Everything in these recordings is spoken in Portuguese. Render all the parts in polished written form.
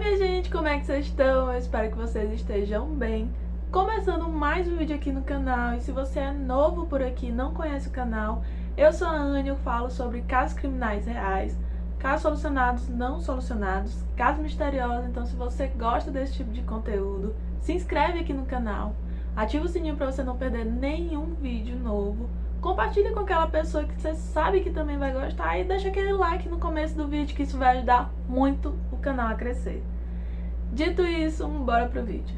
minha gente, como é que vocês estão? Eu espero que vocês estejam bem. Começando mais um vídeo aqui no canal, e se você é novo por aqui e não conhece o canal, eu sou a Anne, eu falo sobre casos criminais reais, casos solucionados, não solucionados, casos misteriosos. Então se você gosta desse tipo de conteúdo, se inscreve aqui no canal, ativa o sininho para você não perder nenhum vídeo novo. Compartilha com aquela pessoa que você sabe que também vai gostar e deixa aquele like no começo do vídeo, que isso vai ajudar muito o canal a crescer. Dito isso, bora pro vídeo.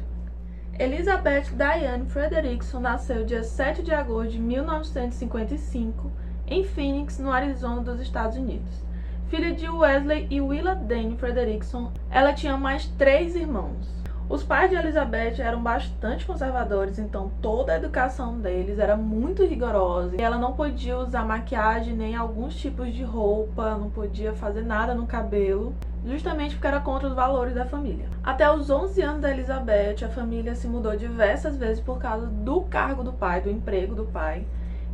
Elizabeth Diane Frederickson nasceu dia 7 de agosto de 1955 em Phoenix, no Arizona, dos Estados Unidos. Filha de Wesley e Willa Dane Frederickson, ela tinha mais 3 irmãos. Os pais de Elizabeth eram bastante conservadores, então toda a educação deles era muito rigorosa. E ela não podia usar maquiagem nem alguns tipos de roupa, não podia fazer nada no cabelo, justamente porque era contra os valores da família. Até os 11 anos da Elizabeth, a família se mudou diversas vezes por causa do cargo do pai, do emprego do pai.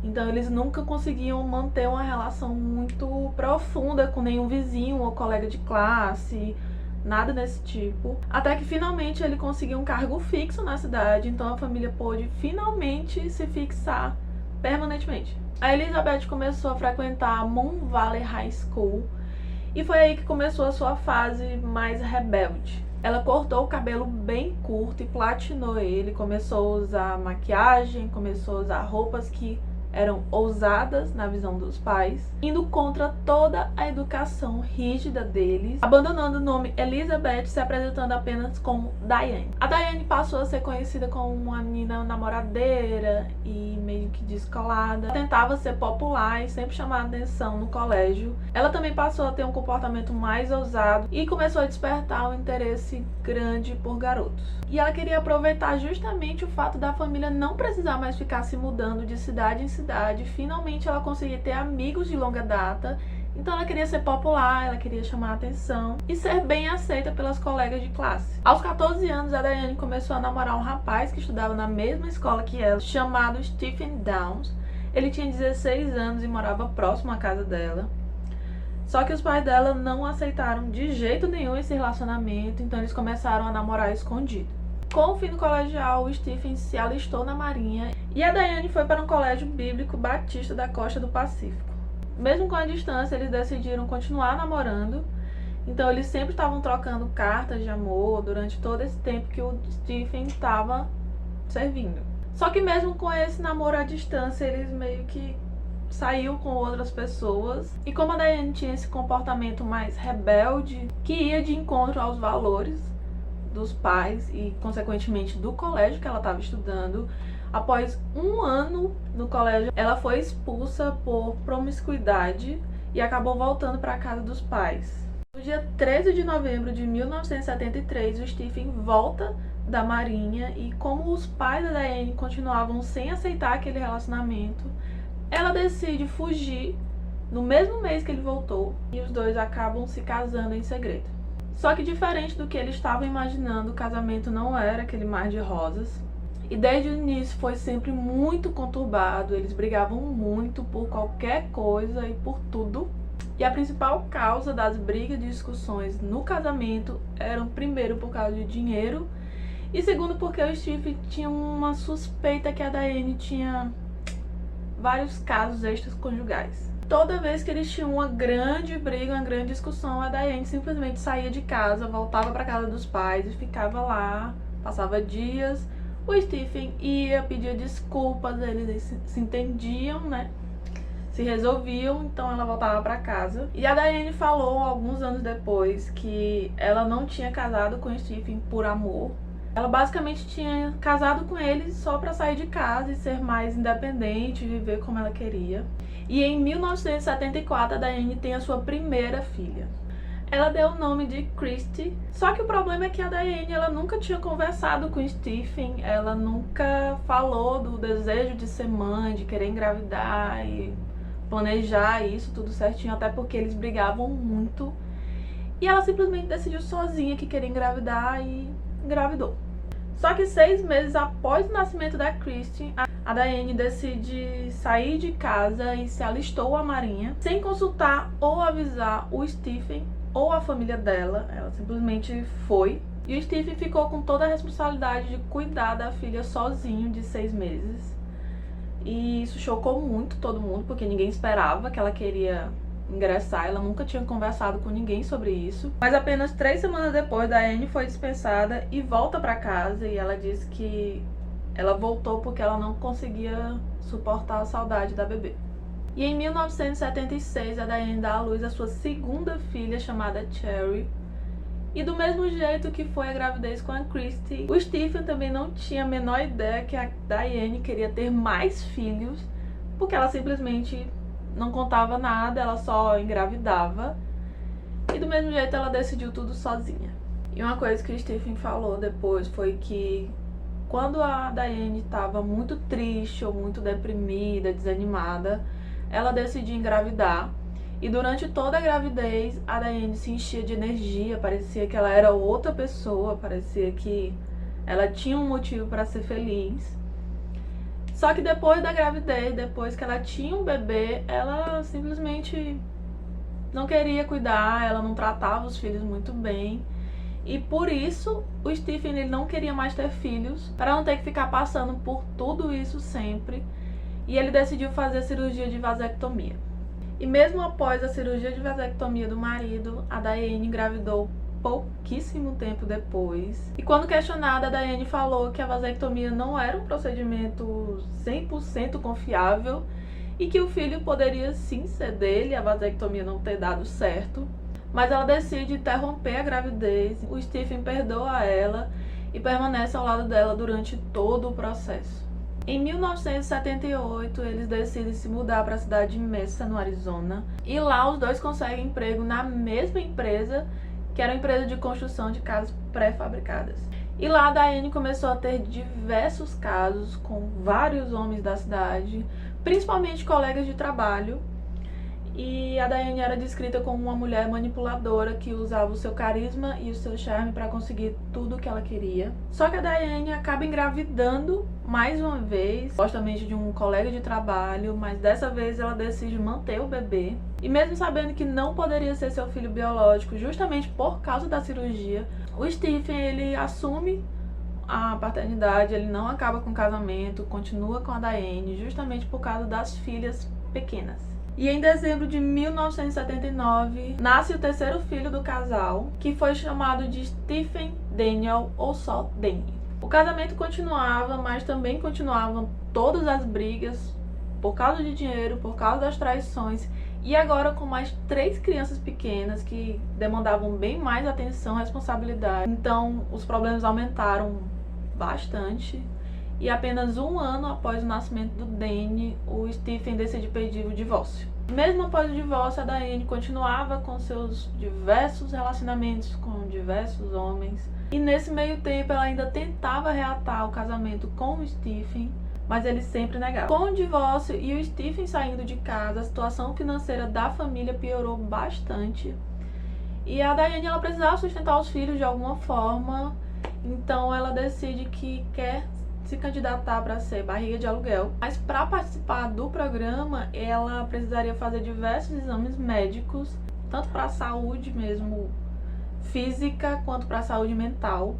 Então eles nunca conseguiam manter uma relação muito profunda com nenhum vizinho ou colega de classe, nada desse tipo. Até que finalmente ele conseguiu um cargo fixo na cidade, então a família pôde finalmente se fixar permanentemente. A Elizabeth começou a frequentar a Moon Valley High School e foi aí que começou a sua fase mais rebelde. Ela cortou o cabelo bem curto e platinou ele, começou a usar maquiagem, começou a usar roupas que eram ousadas na visão dos pais, indo contra toda a educação rígida deles, abandonando o nome Elizabeth, se apresentando apenas como Diane. A Diane passou a ser conhecida como uma menina namoradeira e meio que descolada. Tentava ser popular e sempre chamar atenção no colégio. Ela também passou a ter um comportamento mais ousado e começou a despertar um interesse grande por garotos. E ela queria aproveitar justamente o fato da família não precisar mais ficar se mudando de cidade em cidade. Finalmente ela conseguia ter amigos de longa data, então ela queria ser popular, ela queria chamar a atenção e ser bem aceita pelas colegas de classe. Aos 14 anos, a Diane começou a namorar um rapaz que estudava na mesma escola que ela, chamado Stephen Downs. Ele tinha 16 anos e morava próximo à casa dela. Só que os pais dela não aceitaram de jeito nenhum esse relacionamento, então eles começaram a namorar escondido. Com o fim do colegial, o Stephen se alistou na Marinha e a Diane foi para um colégio bíblico batista da costa do Pacífico. Mesmo com a distância, eles decidiram continuar namorando, então eles sempre estavam trocando cartas de amor durante todo esse tempo que o Stephen estava servindo. Só que mesmo com esse namoro à distância, eles meio que saíam com outras pessoas. E como a Diane tinha esse comportamento mais rebelde, que ia de encontro aos valores dos pais e consequentemente do colégio que ela estava estudando, após um ano no colégio ela foi expulsa por promiscuidade e acabou voltando para a casa dos pais. No dia 13 de novembro de 1973, o Stephen volta da Marinha e, como os pais da Diane continuavam sem aceitar aquele relacionamento, ela decide fugir no mesmo mês que ele voltou e os dois acabam se casando em segredo. Só que, diferente do que eles estavam imaginando, o casamento não era aquele mar de rosas. E desde o início foi sempre muito conturbado, eles brigavam muito por qualquer coisa e por tudo. E a principal causa das brigas e discussões no casamento eram, primeiro, por causa de dinheiro, e segundo, porque o Steve tinha uma suspeita que a Diane tinha vários casos extraconjugais. Toda vez que eles tinham uma grande briga, uma grande discussão, a Diane simplesmente saía de casa, voltava para casa dos pais e ficava lá, passava dias. O Stephen ia, pedia desculpas, eles se entendiam, né? Se resolviam, então ela voltava para casa. E a Diane falou alguns anos depois que ela não tinha casado com o Stephen por amor. Ela basicamente tinha casado com ele só para sair de casa e ser mais independente, viver como ela queria. E em 1974, a Diane tem a sua primeira filha. Ela deu o nome de Christy, só que o problema é que a Diane ela nunca tinha conversado com o Stephen, ela nunca falou do desejo de ser mãe, de querer engravidar e planejar isso tudo certinho, até porque eles brigavam muito. E ela simplesmente decidiu sozinha que queria engravidar e engravidou. Só que 6 meses após o nascimento da Christy, a Diane decide sair de casa e se alistou à Marinha, sem consultar ou avisar o Stephen ou a família dela, ela simplesmente foi. E o Stephen ficou com toda a responsabilidade de cuidar da filha sozinho de 6 meses. E isso chocou muito todo mundo, porque ninguém esperava que ela queria ingressar. Ela nunca tinha conversado com ninguém sobre isso. Mas apenas 3 semanas depois, Diane foi dispensada e volta para casa. E ela disse que ela voltou porque ela não conseguia suportar a saudade da bebê. E em 1976, a Diane dá à luz a sua segunda filha, chamada Cherry. E do mesmo jeito que foi a gravidez com a Christy, o Stephen também não tinha a menor ideia que a Diane queria ter mais filhos, porque ela simplesmente não contava nada, ela só engravidava. E do mesmo jeito ela decidiu tudo sozinha. E uma coisa que o Stephen falou depois foi que quando a Diane estava muito triste ou muito deprimida, desanimada, ela decidiu engravidar. E durante toda a gravidez, a Diane se enchia de energia, parecia que ela era outra pessoa, parecia que ela tinha um motivo para ser feliz. Só que depois da gravidez, depois que ela tinha um bebê, ela simplesmente não queria cuidar, ela não tratava os filhos muito bem. E por isso, o Stephen ele não queria mais ter filhos, para não ter que ficar passando por tudo isso sempre. E ele decidiu fazer a cirurgia de vasectomia. E mesmo após a cirurgia de vasectomia do marido, a Diane engravidou pouquíssimo tempo depois. E quando questionada, a Diane falou que a vasectomia não era um procedimento 100% confiável e que o filho poderia sim ser dele, a vasectomia não ter dado certo. Mas ela decide interromper a gravidez. O Stephen perdoa ela e permanece ao lado dela durante todo o processo. Em 1978, eles decidem se mudar para a cidade de Mesa, no Arizona. E lá os dois conseguem emprego na mesma empresa, que era uma empresa de construção de casas pré-fabricadas. E lá a Diane começou a ter diversos casos com vários homens da cidade, principalmente colegas de trabalho. E a Diane era descrita como uma mulher manipuladora que usava o seu carisma e o seu charme para conseguir tudo o que ela queria. Só que a Diane acaba engravidando mais uma vez, supostamente de um colega de trabalho, mas dessa vez ela decide manter o bebê. E mesmo sabendo que não poderia ser seu filho biológico, justamente por causa da cirurgia, o Stephen ele assume a paternidade, ele não acaba com o casamento, continua com a Diane, justamente por causa das filhas pequenas. E em dezembro de 1979, nasce o terceiro filho do casal, que foi chamado de Stephen Daniel, ou só Danny. O casamento continuava, mas também continuavam todas as brigas por causa de dinheiro, por causa das traições, e agora com mais 3 crianças pequenas que demandavam bem mais atenção e responsabilidade. Então os problemas aumentaram bastante. E apenas 1 ano após o nascimento do Danny, o Stephen decide pedir o divórcio. Mesmo após o divórcio, a Diane continuava com seus diversos relacionamentos com diversos homens. E nesse meio tempo ela ainda tentava reatar o casamento com o Stephen, mas ele sempre negava. Com o divórcio e o Stephen saindo de casa, a situação financeira da família piorou bastante. E a Diane ela precisava sustentar os filhos de alguma forma, então ela decide que quer se candidatar para ser barriga de aluguel. Mas para participar do programa, ela precisaria fazer diversos exames médicos, tanto para a saúde mesmo física, quanto para a saúde mental.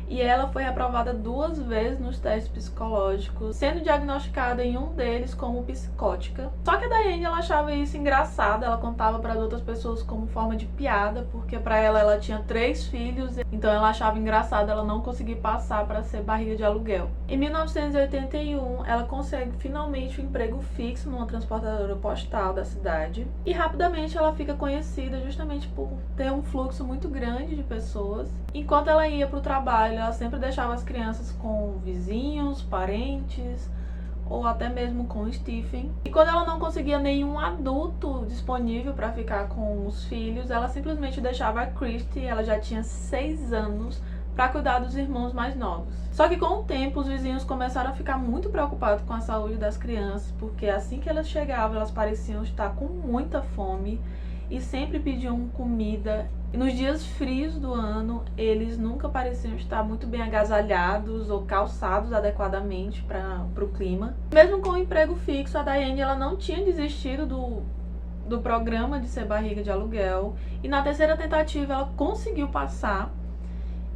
E ela foi aprovada 2 vezes nos testes psicológicos, sendo diagnosticada em um deles como psicótica. Só que a Diane ela achava isso engraçado, ela contava para as outras pessoas como forma de piada, porque para ela tinha 3 filhos, então ela achava engraçado ela não conseguir passar para ser barriga de aluguel. Em 1981, ela consegue finalmente um emprego fixo numa transportadora postal da cidade, e rapidamente ela fica conhecida justamente por ter um fluxo muito grande de pessoas. Enquanto ela ia para o trabalho, ela sempre deixava as crianças com vizinhos, parentes, ou até mesmo com o Stephen. E quando ela não conseguia nenhum adulto disponível para ficar com os filhos, ela simplesmente deixava a Christy, ela já tinha 6 anos, para cuidar dos irmãos mais novos. Só que com o tempo, os vizinhos começaram a ficar muito preocupados com a saúde das crianças, porque assim que elas chegavam, elas pareciam estar com muita fome e sempre pediam comida. E nos dias frios do ano, eles nunca pareciam estar muito bem agasalhados ou calçados adequadamente para o clima. Mesmo com o emprego fixo, a Diane ela não tinha desistido do do programa de ser barriga de aluguel. E na terceira tentativa ela conseguiu passar.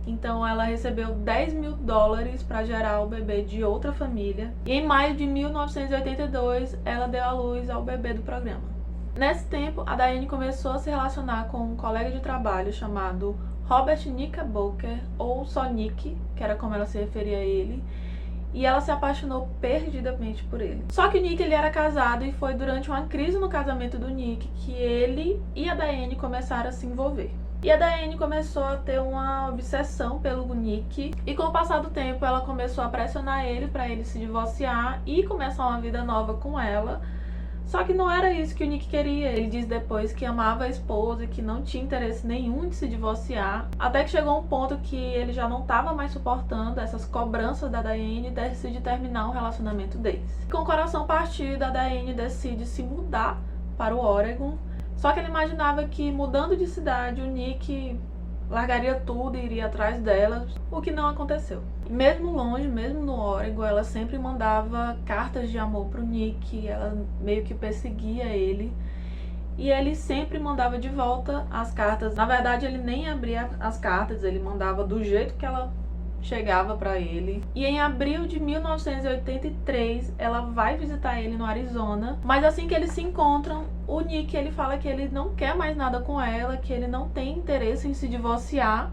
Então ela recebeu 10 mil dólares para gerar o bebê de outra família. E em maio de 1982 ela deu à luz ao bebê do programa. Nesse tempo, a Diane começou a se relacionar com um colega de trabalho chamado Robert Knickerbocker, ou só Nick, que era como ela se referia a ele. E ela se apaixonou perdidamente por ele. Só que o Nick ele era casado e foi durante uma crise no casamento do Nick que ele e a Diane começaram a se envolver. E a Diane começou a ter uma obsessão pelo Nick. E com o passar do tempo ela começou a pressionar ele para ele se divorciar e começar uma vida nova com ela. Só que não era isso que o Nick queria. Ele diz depois que amava a esposa e que não tinha interesse nenhum em se divorciar. Até que chegou um ponto que ele já não estava mais suportando essas cobranças da Diane e decide terminar o relacionamento deles. Com o coração partido, a Diane decide se mudar para o Oregon. Só que ele imaginava que mudando de cidade, o Nick largaria tudo e iria atrás dela, o que não aconteceu. Mesmo longe, mesmo no Oregon, ela sempre mandava cartas de amor pro Nick, ela meio que perseguia ele. E ele sempre mandava de volta as cartas. Na verdade, ele nem abria as cartas, ele mandava do jeito que ela chegava para ele. E em abril de 1983, ela vai visitar ele no Arizona. Mas assim que eles se encontram, o Nick ele fala que ele não quer mais nada com ela, que ele não tem interesse em se divorciar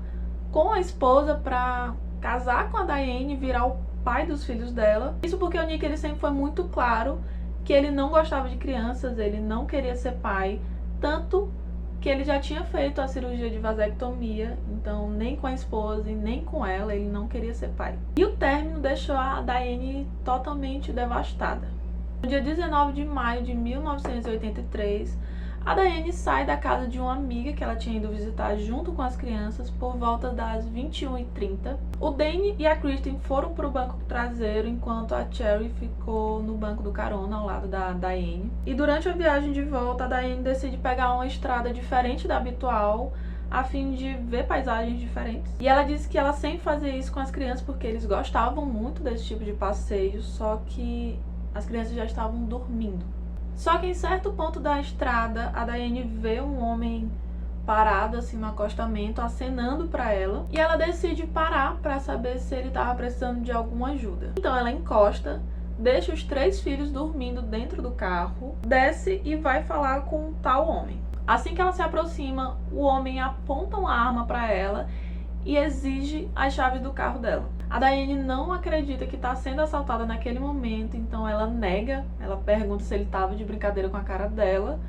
com a esposa para casar com a Diane e virar o pai dos filhos dela. Isso porque o Nick ele sempre foi muito claro que ele não gostava de crianças, ele não queria ser pai, tanto que ele já tinha feito a cirurgia de vasectomia, então nem com a esposa e nem com ela ele não queria ser pai. E o término deixou a Diane totalmente devastada. No dia 19 de maio de 1983, a Diane sai da casa de uma amiga que ela tinha ido visitar junto com as crianças por volta das 21h30. O Danny e a Kristen foram para o banco traseiro, enquanto a Cherry ficou no banco do carona ao lado da Diane. E durante a viagem de volta, a Diane decide pegar uma estrada diferente da habitual, a fim de ver paisagens diferentes. E ela disse que ela sempre fazia isso com as crianças porque eles gostavam muito desse tipo de passeio, só que as crianças já estavam dormindo. Só que em certo ponto da estrada, a Diane vê um homem parado assim no acostamento, acenando para ela, e ela decide parar para saber se ele estava precisando de alguma ajuda. Então ela encosta, deixa os 3 filhos dormindo dentro do carro, desce e vai falar com o tal homem. Assim que ela se aproxima, o homem aponta uma arma para ela e exige as chaves do carro dela. A Diane não acredita que está sendo assaltada naquele momento, então ela nega, ela pergunta se ele estava de brincadeira com a cara dela.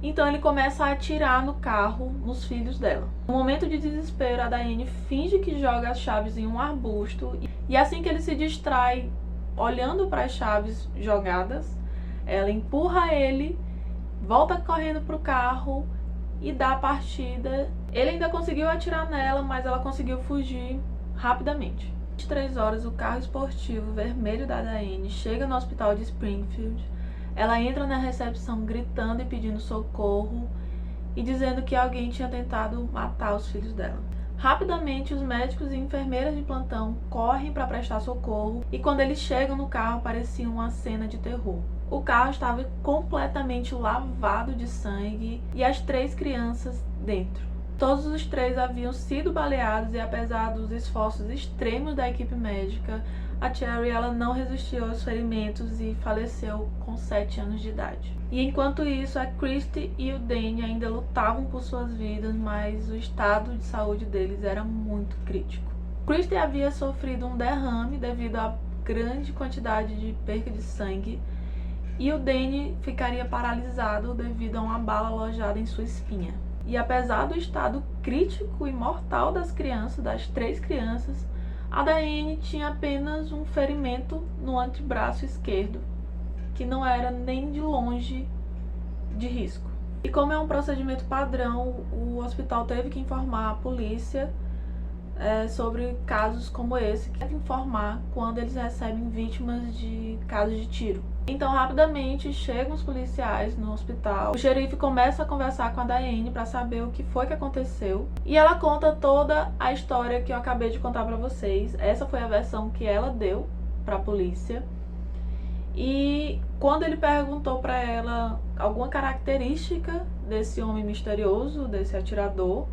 Então ele começa a atirar no carro, nos filhos dela. No momento de desespero, a Diane finge que joga as chaves em um arbusto, e assim que ele se distrai, olhando para as chaves jogadas, ela empurra ele, volta correndo para o carro e dá a partida. Ele ainda conseguiu atirar nela, mas ela conseguiu fugir rapidamente. Às 3 horas, o carro esportivo vermelho da Diane chega no hospital de Springfield. Ela entra na recepção gritando e pedindo socorro e dizendo que alguém tinha tentado matar os filhos dela. Rapidamente, os médicos e enfermeiras de plantão correm para prestar socorro, e quando eles chegam no carro, parecia uma cena de terror. O carro estava completamente lavado de sangue e as 3 crianças dentro. Todos os 3 haviam sido baleados, e apesar dos esforços extremos da equipe médica, a Cherry ela não resistiu aos ferimentos e faleceu com 7 anos de idade. E enquanto isso, a Kristen e o Danny ainda lutavam por suas vidas, mas o estado de saúde deles era muito crítico. Kristen havia sofrido um derrame devido à grande quantidade de perca de sangue, e o Danny ficaria paralisado devido a uma bala alojada em sua espinha. E apesar do estado crítico e mortal das crianças, das 3 crianças, a Diane tinha apenas um ferimento no antebraço esquerdo, que não era nem de longe de risco. E como é um procedimento padrão, o hospital teve que informar a polícia sobre casos como esse, que deve informar quando eles recebem vítimas de casos de tiro. Então, rapidamente, chegam os policiais no hospital. O xerife começa a conversar com a Diane para saber o que foi que aconteceu. E ela conta toda a história que eu acabei de contar para vocês. Essa foi a versão que ela deu para a polícia. E quando ele perguntou para ela alguma característica desse homem misterioso, desse atirador,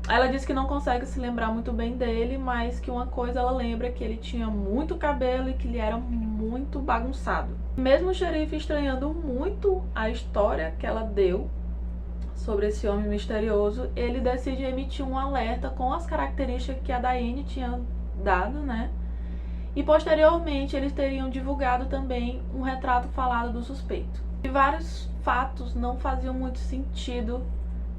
ela disse que não consegue se lembrar muito bem dele, mas que uma coisa ela lembra, que ele tinha muito cabelo e que ele era muito bagunçado. Mesmo o xerife estranhando muito a história que ela deu sobre esse homem misterioso, ele decide emitir um alerta com as características que a Diane tinha dado, né? E posteriormente eles teriam divulgado também um retrato falado do suspeito. E vários fatos não faziam muito sentido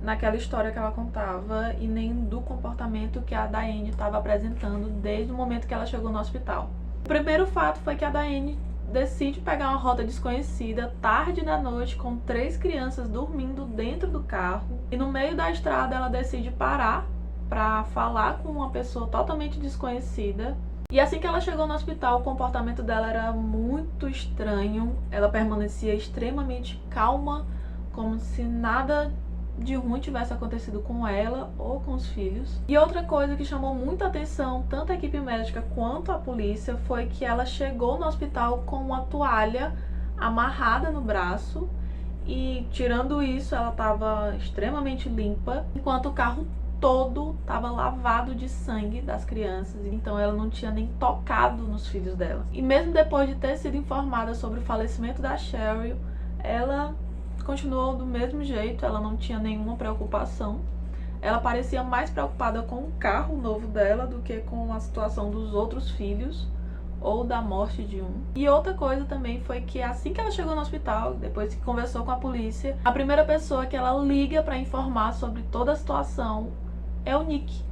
naquela história que ela contava e nem do comportamento que a Diane estava apresentando desde o momento que ela chegou no hospital. O primeiro fato foi que a Diane decide pegar uma rota desconhecida tarde da noite com 3 crianças dormindo dentro do carro, e no meio da estrada ela decide parar para falar com uma pessoa totalmente desconhecida. E assim que ela chegou no hospital, o comportamento dela era muito estranho. Ela permanecia extremamente calma, como se nada de ruim tivesse acontecido com ela ou com os filhos. E outra coisa que chamou muita atenção, tanto a equipe médica quanto a polícia, foi que ela chegou no hospital com uma toalha amarrada no braço, e tirando isso, ela estava extremamente limpa, enquanto o carro todo estava lavado de sangue das crianças, então ela não tinha nem tocado nos filhos dela. E mesmo depois de ter sido informada sobre o falecimento da Cheryl, ela continuou do mesmo jeito, ela não tinha nenhuma preocupação. Ela parecia mais preocupada com o carro novo dela do que com a situação dos outros filhos ou da morte de um. E outra coisa também foi que assim que ela chegou no hospital, depois que conversou com a polícia, a primeira pessoa que ela liga para informar sobre toda a situação é o Nick,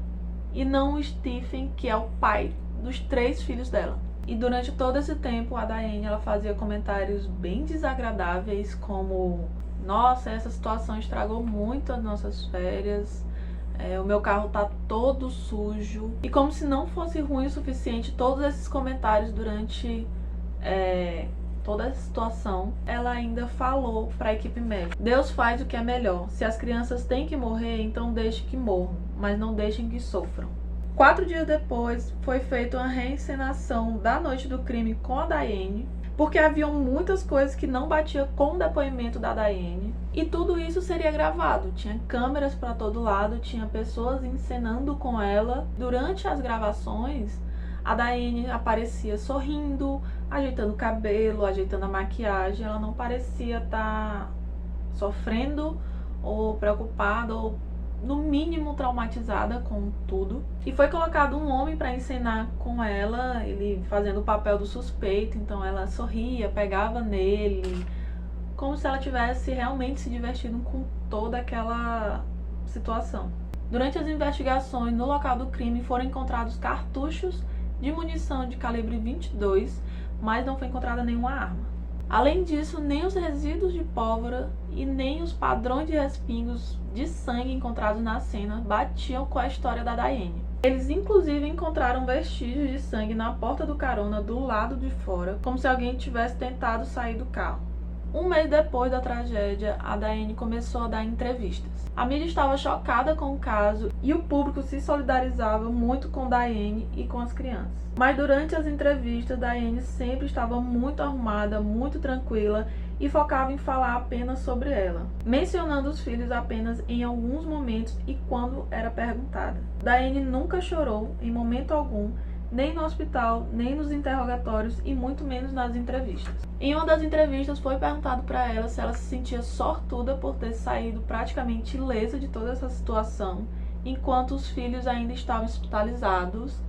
e não o Stephen, que é o pai dos 3 filhos dela. E durante todo esse tempo, a Diane, ela fazia comentários bem desagradáveis, como: nossa, essa situação estragou muito as nossas férias, o meu carro tá todo sujo. E como se não fosse ruim o suficiente todos esses comentários durante toda essa situação, ela ainda falou para a equipe médica: Deus faz o que é melhor. Se as crianças têm que morrer, então deixe que morram, mas não deixem que sofram. 4 dias depois, foi feita uma reencenação da noite do crime com a Diane, porque haviam muitas coisas que não batiam com o depoimento da Diane, e tudo isso seria gravado. Tinha câmeras para todo lado, tinha pessoas encenando com ela. Durante as gravações, a Diane aparecia sorrindo, ajeitando o cabelo, ajeitando a maquiagem. Ela não parecia estar sofrendo ou preocupada ou, no mínimo, traumatizada com tudo. E foi colocado um homem para encenar com ela, ele fazendo o papel do suspeito. Então ela sorria, pegava nele, como se ela tivesse realmente se divertindo com toda aquela situação. Durante as investigações no local do crime foram encontrados cartuchos de munição de calibre 22, mas não foi encontrada nenhuma arma. Além disso, nem os resíduos de pólvora e nem os padrões de respingos de sangue encontrados na cena batiam com a história da Diane. Eles inclusive encontraram vestígios de sangue na porta do carona do lado de fora, como se alguém tivesse tentado sair do carro. Um mês depois da tragédia, a Diane começou a dar entrevistas. A mídia estava chocada com o caso e o público se solidarizava muito com Diane e com as crianças. Mas durante as entrevistas, Diane sempre estava muito arrumada, muito tranquila e focava em falar apenas sobre ela, mencionando os filhos apenas em alguns momentos e quando era perguntada. Diane nunca chorou em momento algum, nem no hospital, nem nos interrogatórios e muito menos nas entrevistas. Em uma das entrevistas foi perguntado para ela se ela se sentia sortuda por ter saído praticamente ilesa de toda essa situação, enquanto os filhos ainda estavam hospitalizados.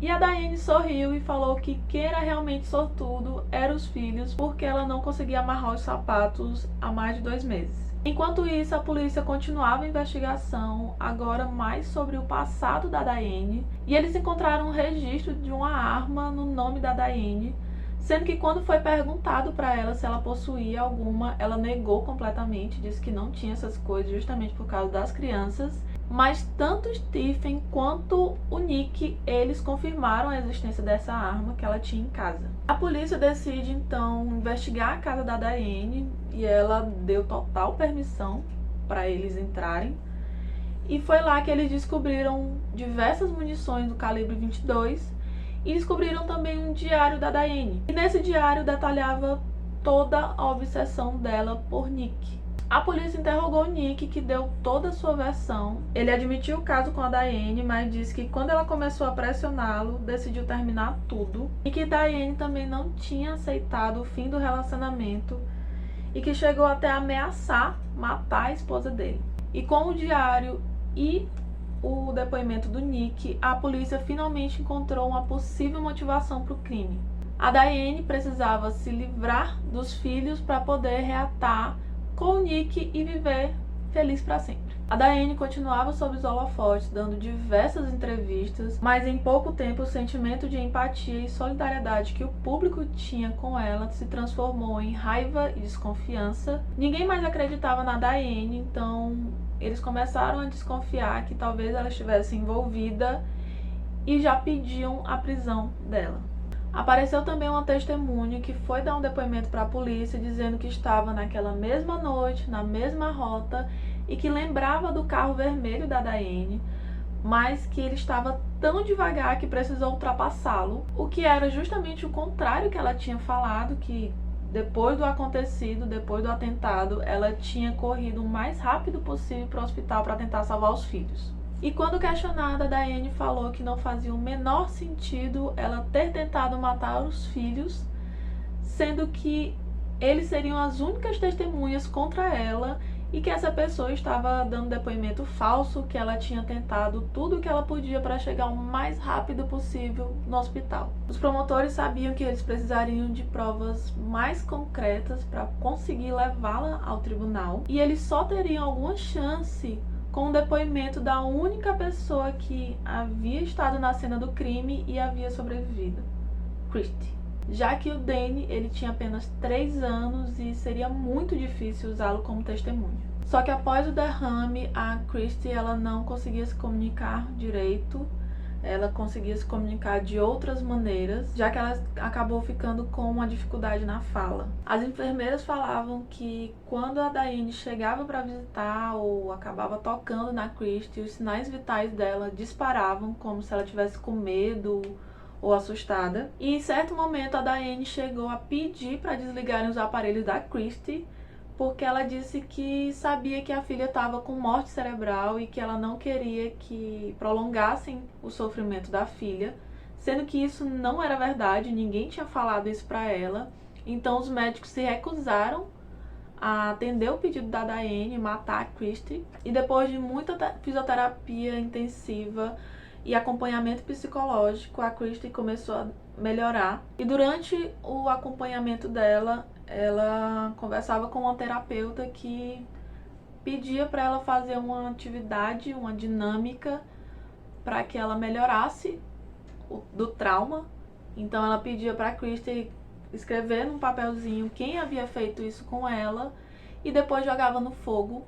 E a Diane sorriu e falou que quem era realmente sortudo eram os filhos, porque ela não conseguia amarrar os sapatos há mais de 2 meses. Enquanto isso, a polícia continuava a investigação, agora mais sobre o passado da Diane, e eles encontraram um registro de uma arma no nome da Diane, sendo que quando foi perguntado para ela se ela possuía alguma, ela negou completamente, disse que não tinha essas coisas justamente por causa das crianças. Mas tanto Stephen quanto o Nick, eles confirmaram a existência dessa arma que ela tinha em casa. A polícia decide então investigar a casa da Diane e ela deu total permissão para eles entrarem. E foi lá que eles descobriram diversas munições do calibre 22 E descobriram também um diário da Daiane. E nesse diário detalhava toda a obsessão dela por Nick. A polícia interrogou Nick, que deu toda a sua versão. Ele admitiu o caso com a Daiane, mas disse que quando ela começou a pressioná-lo, decidiu terminar tudo. E que Daiane também não tinha aceitado o fim do relacionamento e que chegou até a ameaçar matar a esposa dele. E com o diário e o depoimento do Nick, a polícia finalmente encontrou uma possível motivação para o crime. A Daiane precisava se livrar dos filhos para poder reatar com o Nick e viver feliz para sempre. A Daiane continuava sob os holofotes, dando diversas entrevistas, mas em pouco tempo o sentimento de empatia e solidariedade que o público tinha com ela se transformou em raiva e desconfiança. Ninguém mais acreditava na Daiane, então eles começaram a desconfiar que talvez ela estivesse envolvida e já pediam a prisão dela. Apareceu também uma testemunha que foi dar um depoimento para a polícia dizendo que estava naquela mesma noite, na mesma rota e que lembrava do carro vermelho da Daiane, mas que ele estava tão devagar que precisou ultrapassá-lo, o que era justamente o contrário que ela tinha falado, que depois do acontecido, depois do atentado, ela tinha corrido o mais rápido possível para o hospital para tentar salvar os filhos. E quando questionada, a Daiane falou que não fazia o menor sentido ela ter tentado matar os filhos, sendo que eles seriam as únicas testemunhas contra ela e que essa pessoa estava dando depoimento falso, que ela tinha tentado tudo o que ela podia para chegar o mais rápido possível no hospital. Os promotores sabiam que eles precisariam de provas mais concretas para conseguir levá-la ao tribunal e eles só teriam alguma chance com o depoimento da única pessoa que havia estado na cena do crime e havia sobrevivido, Christy. Já que o Danny, ele tinha apenas 3 anos e seria muito difícil usá-lo como testemunha. Só que após o derrame, a Christy ela não conseguia se comunicar direito, ela conseguia se comunicar de outras maneiras, já que ela acabou ficando com uma dificuldade na fala. As enfermeiras falavam que quando a Daiane chegava para visitar ou acabava tocando na Christy, os sinais vitais dela disparavam, como se ela tivesse com medo ou assustada. E em certo momento a Daiane chegou a pedir para desligarem os aparelhos da Christy, porque ela disse que sabia que a filha estava com morte cerebral e que ela não queria que prolongassem o sofrimento da filha, sendo que isso não era verdade, ninguém tinha falado isso para ela. Então os médicos se recusaram a atender o pedido da Daiane, matar a Christy, e depois de muita fisioterapia intensiva e acompanhamento psicológico, a Christy começou a melhorar. E durante o acompanhamento dela, ela conversava com uma terapeuta que pedia para ela fazer uma atividade, uma dinâmica, para que ela melhorasse do trauma. Então ela pedia para a Christy escrever num papelzinho quem havia feito isso com ela e depois jogava no fogo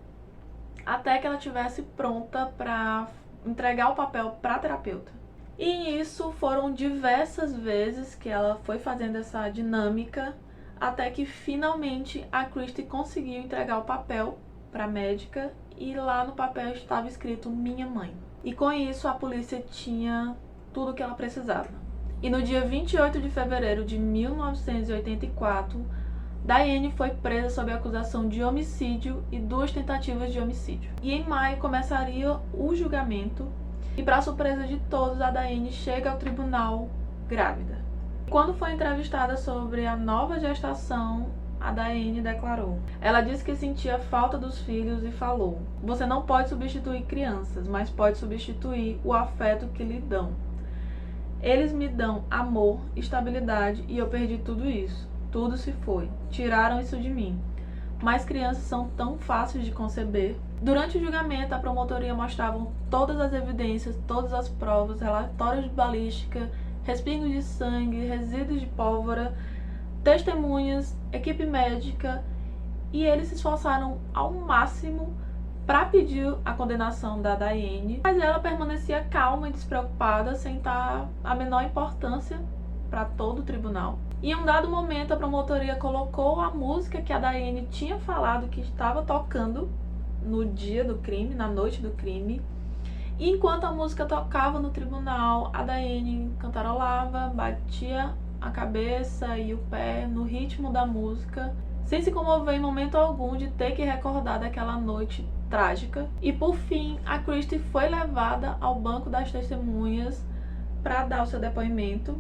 até que ela estivesse pronta para entregar o papel para a terapeuta. E isso foram diversas vezes que ela foi fazendo essa dinâmica até que finalmente a Christy conseguiu entregar o papel para a médica e lá no papel estava escrito minha mãe. E com isso a polícia tinha tudo o que ela precisava. E no dia 28 de fevereiro de 1984, Daiane foi presa sob acusação de homicídio e 2 tentativas de homicídio. E em maio começaria o julgamento e, para surpresa de todos, a Daiane chega ao tribunal grávida. Quando foi entrevistada sobre a nova gestação, a Daiane declarou. Ela disse que sentia falta dos filhos e falou: "Você não pode substituir crianças, mas pode substituir o afeto que lhe dão. Eles me dão amor, estabilidade e eu perdi tudo isso. Tudo se foi. Tiraram isso de mim. Mas crianças são tão fáceis de conceber." Durante o julgamento, a promotoria mostrava todas as evidências, todas as provas, relatórios de balística, respingos de sangue, resíduos de pólvora, testemunhas, equipe médica, e eles se esforçaram ao máximo para pedir a condenação da Daiane, mas ela permanecia calma e despreocupada, sem dar a menor importância para todo o tribunal. E em um dado momento, a promotoria colocou a música que a Daiane tinha falado que estava tocando no dia do crime, na noite do crime, E enquanto a música tocava no tribunal, a Diane cantarolava, batia a cabeça e o pé no ritmo da música, sem se comover em momento algum de ter que recordar daquela noite trágica. E por fim, a Christie foi levada ao banco das testemunhas para dar o seu depoimento,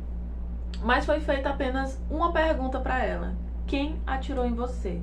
mas foi feita apenas uma pergunta para ela: quem atirou em você?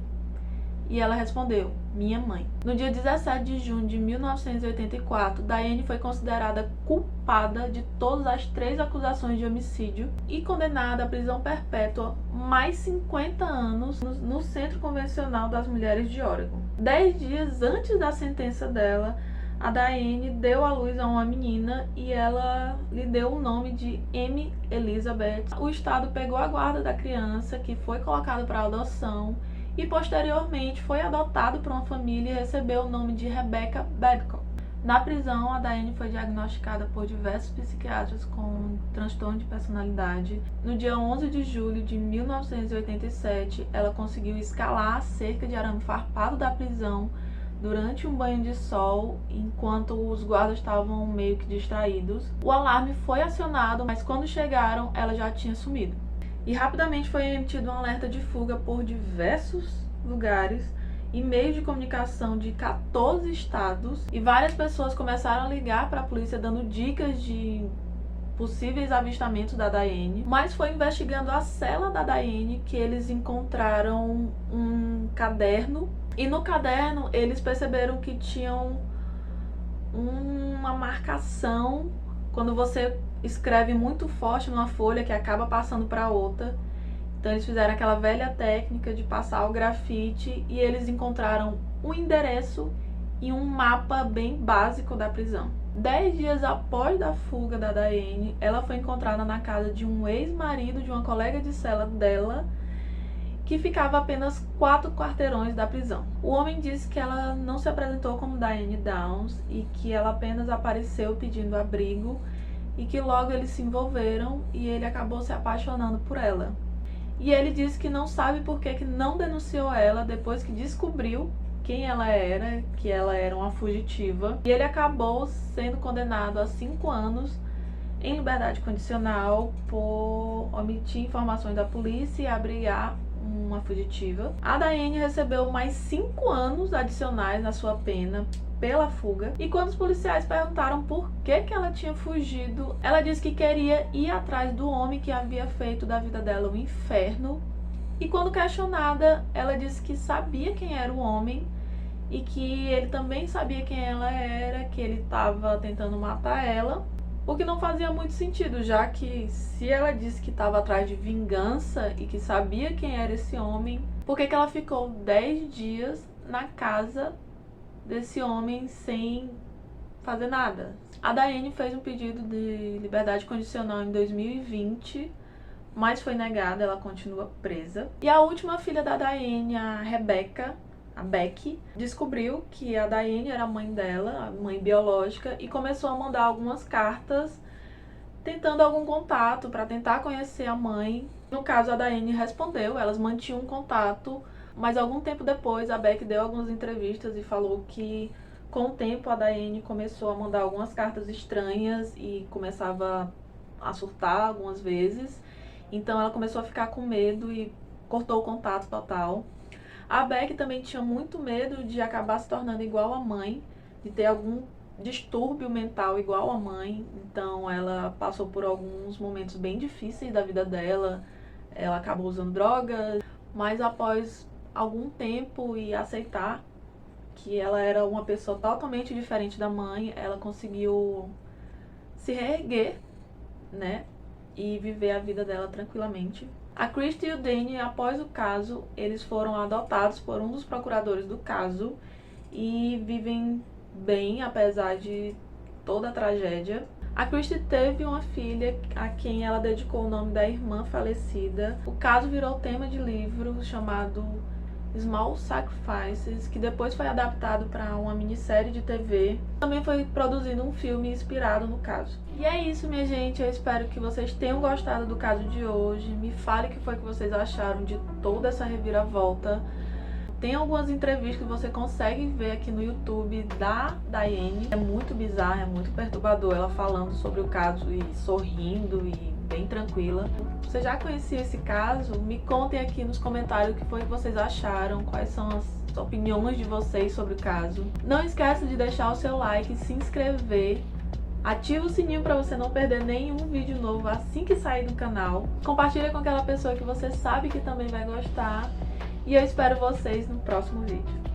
E ela respondeu: minha mãe. No dia 17 de junho de 1984, Diane foi considerada culpada de todas as 3 acusações de homicídio e condenada à prisão perpétua mais 50 anos no Centro Convencional das Mulheres de Oregon. 10 dias antes da sentença dela, a Diane deu à luz a uma menina e ela lhe deu o nome de Amy Elizabeth. O estado pegou a guarda da criança, que foi colocada para adoção, e posteriormente foi adotado por uma família e recebeu o nome de Rebecca Babcock. Na prisão, a Diane foi diagnosticada por diversos psiquiatras com transtorno de personalidade. No dia 11 de julho de 1987, ela conseguiu escalar a cerca de arame farpado da prisão durante um banho de sol, enquanto os guardas estavam meio que distraídos. O alarme foi acionado, mas quando chegaram, ela já tinha sumido. E rapidamente foi emitido um alerta de fuga por diversos lugares e meios de comunicação de 14 estados, e várias pessoas começaram a ligar para a polícia dando dicas de possíveis avistamentos da Diane. Mas foi investigando a cela da Diane que eles encontraram um caderno, e no caderno eles perceberam que tinham uma marcação quando você escreve muito forte numa folha que acaba passando para outra. Então eles fizeram aquela velha técnica de passar o grafite e eles encontraram um endereço e um mapa bem básico da prisão. 10 dias após a fuga da Diane, ela foi encontrada na casa de um ex-marido de uma colega de cela dela, que ficava a apenas 4 quarteirões da prisão. O homem disse que ela não se apresentou como Diane Downs e que ela apenas apareceu pedindo abrigo, e que logo eles se envolveram e ele acabou se apaixonando por ela. E ele disse que não sabe por que não denunciou ela depois que descobriu quem ela era, que ela era uma fugitiva. E ele acabou sendo condenado a 5 anos em liberdade condicional por omitir informações da polícia e abrigar uma fugitiva. A Diane recebeu mais 5 anos adicionais na sua pena pela fuga, e quando os policiais perguntaram por que ela tinha fugido, ela disse que queria ir atrás do homem que havia feito da vida dela um inferno. E quando questionada, ela disse que sabia quem era o homem e que ele também sabia quem ela era, que ele estava tentando matar ela, o que não fazia muito sentido, já que se ela disse que estava atrás de vingança e que sabia quem era esse homem, por que ela ficou 10 dias na casa desse homem sem fazer nada? A Diane fez um pedido de liberdade condicional em 2020, mas foi negada, ela continua presa. E a última filha da Diane, a Rebecca, a Becky, descobriu que a Diane era a mãe dela, a mãe biológica, e começou a mandar algumas cartas tentando algum contato para tentar conhecer a mãe. No caso, a Diane respondeu, elas mantinham um contato, mas algum tempo depois a Becky deu algumas entrevistas e falou que com o tempo a Diane começou a mandar algumas cartas estranhas e começava a surtar algumas vezes. Então ela começou a ficar com medo e cortou o contato total. A Becky também tinha muito medo de acabar se tornando igual à mãe, de ter algum distúrbio mental igual à mãe. Então ela passou por alguns momentos bem difíceis da vida dela. Ela acabou usando drogas, mas após algum tempo e aceitar que ela era uma pessoa totalmente diferente da mãe, ela conseguiu se reerguer, né, e viver a vida dela tranquilamente. A Christie e o Danny, após o caso, eles foram adotados por um dos procuradores do caso e vivem bem, apesar de toda a tragédia. A Christie teve uma filha a quem ela dedicou o nome da irmã falecida. O caso virou tema de livro chamado Small Sacrifices, que depois foi adaptado para uma minissérie de TV. Também foi produzido um filme inspirado no caso. E é isso, minha gente. Eu espero que vocês tenham gostado do caso de hoje. Me fale o que foi que vocês acharam de toda essa reviravolta. Tem algumas entrevistas que você consegue ver aqui no YouTube da Daiane. É muito bizarro, é muito perturbador ela falando sobre o caso e sorrindo e bem tranquila. Você já conhecia esse caso? Me contem aqui nos comentários o que foi que vocês acharam, quais são as opiniões de vocês sobre o caso. Não esqueça de deixar o seu like, se inscrever, ativa o sininho para você não perder nenhum vídeo novo assim que sair do canal. Compartilha com aquela pessoa que você sabe que também vai gostar. E eu espero vocês no próximo vídeo.